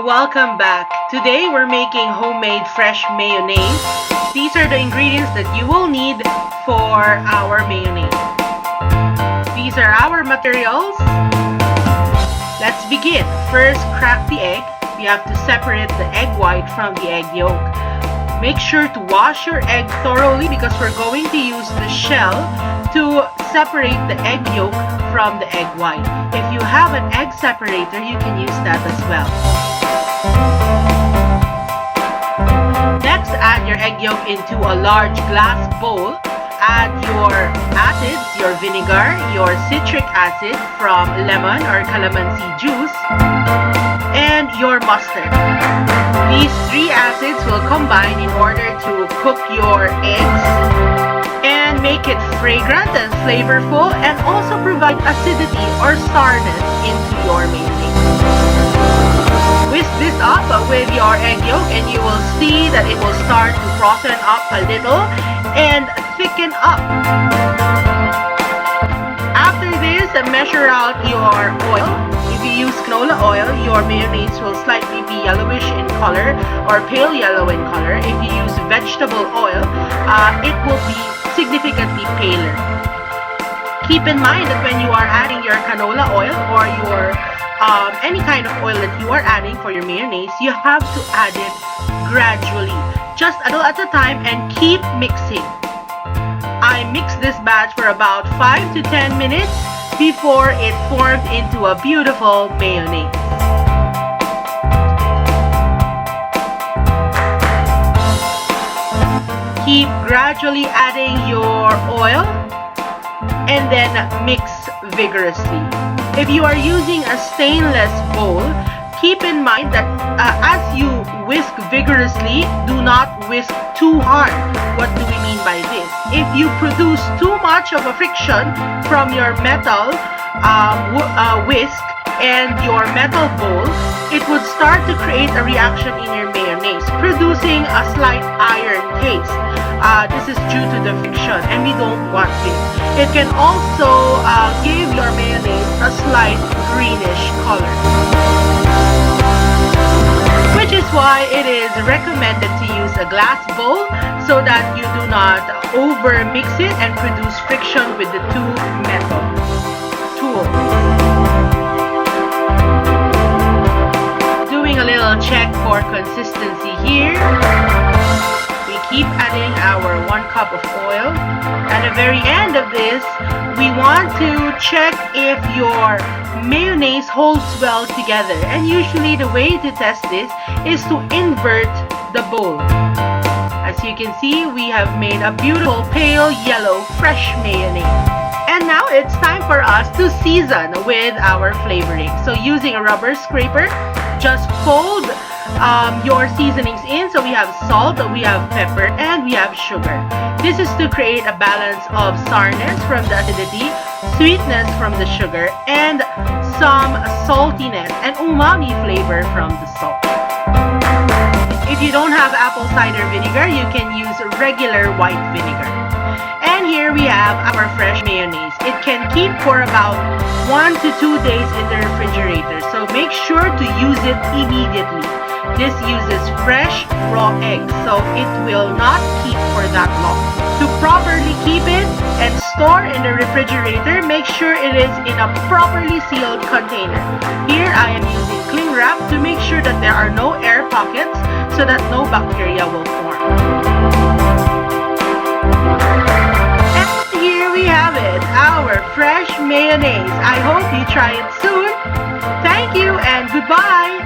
welcome back. Today we're making homemade fresh mayonnaise. These are the ingredients that you will need for our mayonnaise. These are our materials. Let's begin. First, crack the egg. We have to separate the egg white from the egg yolk. Make sure to wash your egg thoroughly because we're going to use the shell to separate the egg yolk from the egg white. If you have an egg separator, you can use that as well. Next, add your egg yolk into a large glass bowl. Add your acids, your vinegar, your citric acid from lemon or calamansi juice, and your mustard. These three acids will combine in order to cook your eggs and make it fragrant and flavorful, and also provide acidity or sourness into your mayonnaise. Whisk this up with your egg yolk and you will see that it will start to frozen up a little and thicken up. After this, measure out your oil. If you use canola oil, your mayonnaise will slightly be yellowish in color or pale yellow in color. If you use vegetable oil, it will be significantly paler. Keep in mind that when you are adding your canola oil or your any kind of oil that you are adding for your mayonnaise, you have to add it gradually, just a little at a time, and keep mixing. I mixed this batch for about 5 to 10 minutes before it formed into a beautiful mayonnaise. Keep gradually adding your oil and then mix vigorously. If you are using a stainless bowl, keep in mind that as you whisk vigorously, do not whisk too hard. What do we mean by this? If you produce too much of a friction from your metal whisk and your metal bowl, it would start to create a reaction in your mayonnaise, producing a slight iron taste. This is due to the friction, and we don't want this. It can also give your mayonnaise a slight greenish color, which is why it is recommended to use a glass bowl so that you do not over mix it and produce friction with the two metal tools. Doing a little check for consistency here. We keep adding our 1 cup of oil. At the very end of this, we want to check if your mayonnaise holds well together, and usually the way to test this is to invert the bowl. As you can see, we have made a beautiful pale yellow fresh mayonnaise. And now it's time for us to season with our flavoring. So using a rubber scraper, just fold your seasonings in. So we have salt, we have pepper, and we have sugar. This is to create a balance of sourness from the acidity, sweetness from the sugar, and some saltiness and umami flavor from the salt. If you don't have apple cider vinegar, you can use regular white vinegar. And here we have our fresh mayonnaise. It can keep for about 1 to 2 days in the refrigerator, so make sure to use it immediately. This uses fresh raw eggs, so it will not keep for that long. To properly keep it and store in the refrigerator, make sure it is in a properly sealed container. Here I am using cling wrap to make sure that there are no air pockets so that no bacteria will form. And here we have it, our fresh mayonnaise. I hope you try it soon. Thank you and goodbye.